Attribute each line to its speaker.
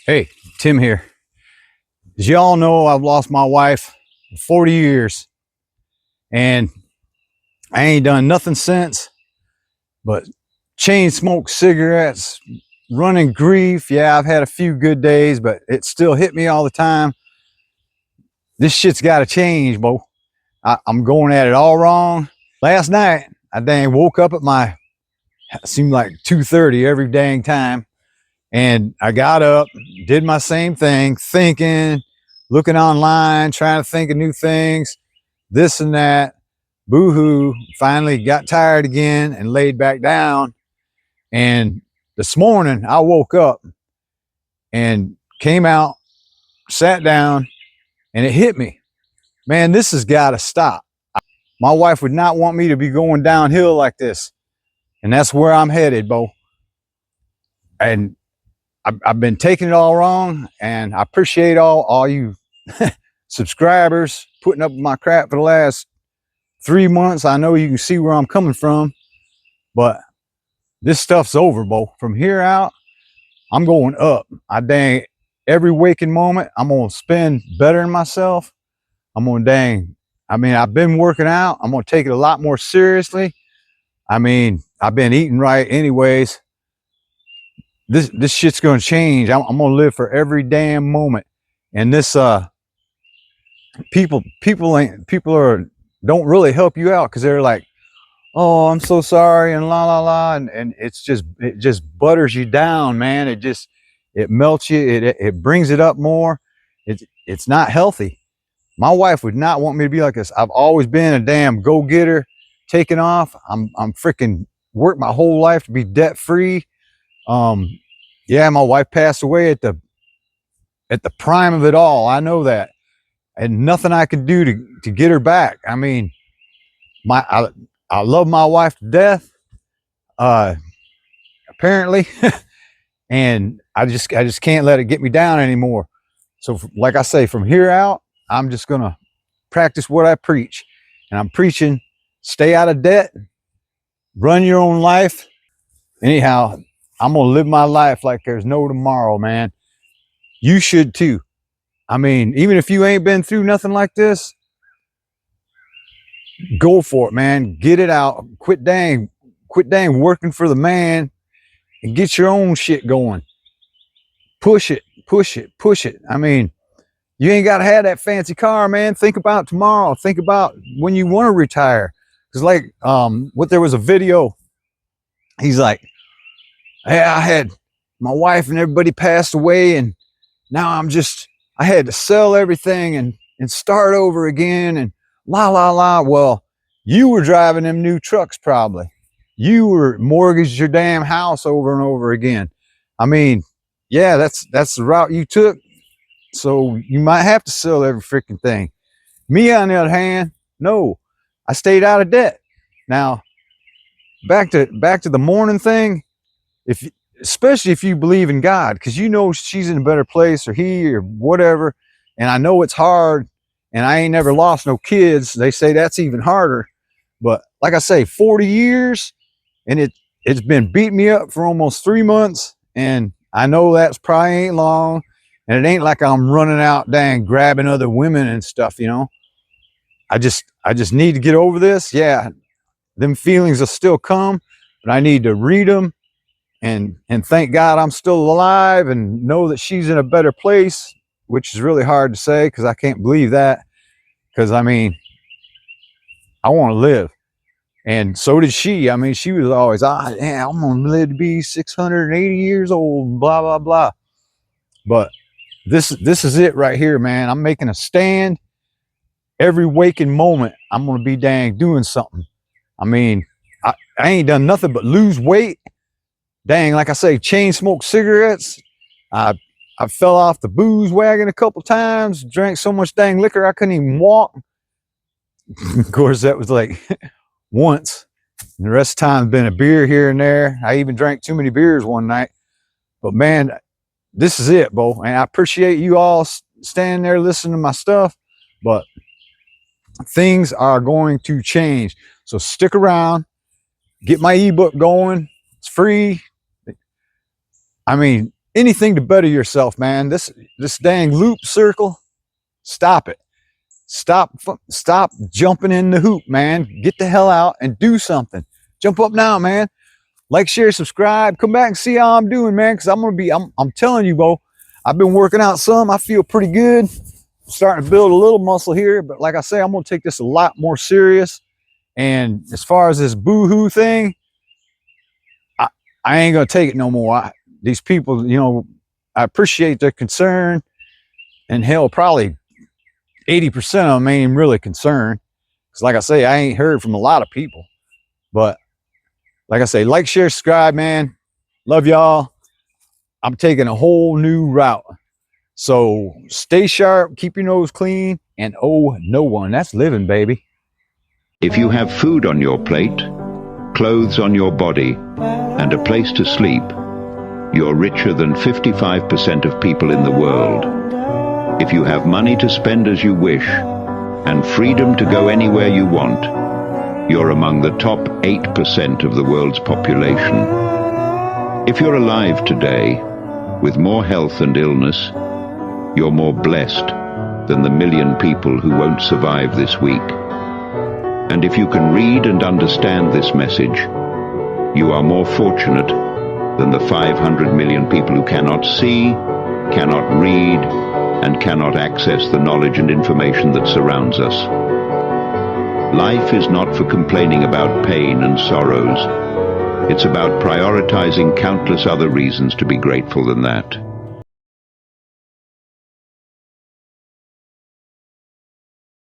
Speaker 1: Hey, Tim here. As y'all know, I've lost my wife in 40 years and I ain't done nothing since but chain smoke cigarettes, running grief. Yeah, I've had a few good days, but it still hit me all the time. This shit's got to change, Bo. I'm going at it all wrong. Last night, I dang woke up at it seemed like 2:30 every dang time. And I got up, did my same thing, thinking, looking online, trying to think of new things, this and that. Boo-hoo. Finally got tired again and laid back down. And this morning I woke up and came out, sat down, and it hit me. Man, this has got to stop. My wife would not want me to be going downhill like this. And that's where I'm headed, Bo. And I've been taking it all wrong, and I appreciate all you subscribers putting up with my crap for the last 3 months. I know you can see where I'm coming from, but this stuff's over, Bo. From here out, I'm going up. I dang every waking moment, I'm gonna spend bettering myself. I'm gonna dang. I mean, I've been working out. I'm gonna take it a lot more seriously. I mean, I've been eating right anyways. This shit's gonna change. I'm gonna live for every damn moment. And this people are don't really help you out because they're like, oh, I'm so sorry and la la la, and it just butters you down, man. It melts you. It brings it up more. It's not healthy. My wife would not want me to be like this. I've always been a damn go-getter, taking off. I'm freaking worked my whole life to be debt free. Um, yeah, my wife passed away at the prime of it all. I know that, and nothing I could do to get her back. I mean, I love my wife to death, apparently, and I just can't let it get me down anymore. So, like I say, from here out, I'm just gonna practice what I preach, and I'm preaching: stay out of debt, run your own life. Anyhow, I'm gonna live my life like there's no tomorrow, man. You should too. I mean, even if you ain't been through nothing like this, go for it, man. Get it out. Quit dang working for the man and get your own shit going. Push it, push it, push it. I mean, you ain't got to have that fancy car, man. Think about tomorrow. Think about when you want to retire. Because, like, what there was a video, he's like, hey, I had my wife and everybody passed away, and now I had to sell everything and start over again, and la, la, la. Well, you were driving them new trucks, probably. You were mortgaged your damn house over and over again. I mean, yeah, that's the route you took. So you might have to sell every freaking thing. Me, on the other hand, no, I stayed out of debt. Now, back to the morning thing. If especially if you believe in God, because you know she's in a better place, or he, or whatever. And I know it's hard, and I ain't never lost no kids. They say that's even harder. But like I say, 40 years, and it's been beating me up for almost 3 months, and I know that's probably ain't long, and it ain't like I'm running out dang grabbing other women and stuff, you know. I just need to get over this. Yeah, them feelings will still come, but I need to read them and thank God I'm still alive and know that she's in a better place, which is really hard to say because I can't believe that. Because I mean, I want to live, and so did she. I mean, she was always, yeah, I'm gonna live to be 680 years old, blah blah blah. But this is it right here, man. I'm making a stand. Every waking moment, I'm gonna be dang doing something. I mean, I ain't done nothing but lose weight. Dang, like I say, chain smoke cigarettes. I I fell off the booze wagon a couple times. Drank so much dang liquor I couldn't even walk. Of course, that was like once. And the rest of the time been a beer here and there. I even drank too many beers one night. But man, this is it, Bo. And I appreciate you all standing there listening to my stuff. But things are going to change. So stick around. Get my ebook going. It's free. I mean, anything to better yourself, man. This dang loop circle, stop it. Stop jumping in the hoop, man. Get the hell out and do something. Jump up now, man. Like, share, subscribe. Come back and see how I'm doing, man. Because I'm telling you, bro, I've been working out some. I feel pretty good. Starting to build a little muscle here. But like I say, I'm going to take this a lot more serious. And as far as this boohoo thing, I ain't going to take it no more. These people, you know, I appreciate their concern. And hell, probably 80% of them ain't even really concerned. Because like I say, I ain't heard from a lot of people. But like I say, like, share, subscribe, man. Love y'all. I'm taking a whole new route. So stay sharp, keep your nose clean, and owe no one. That's living, baby.
Speaker 2: If you have food on your plate, clothes on your body, and a place to sleep, you're richer than 55% of people in the world. If you have money to spend as you wish, and freedom to go anywhere you want, you're among the top 8% of the world's population. If you're alive today, with more health and illness, you're more blessed than the 1 million people who won't survive this week. And if you can read and understand this message, you are more fortunate than the 500 million people who cannot see, cannot read, and cannot access the knowledge and information that surrounds us. Life is not for complaining about pain and sorrows. It's about prioritizing countless other reasons to be grateful than that.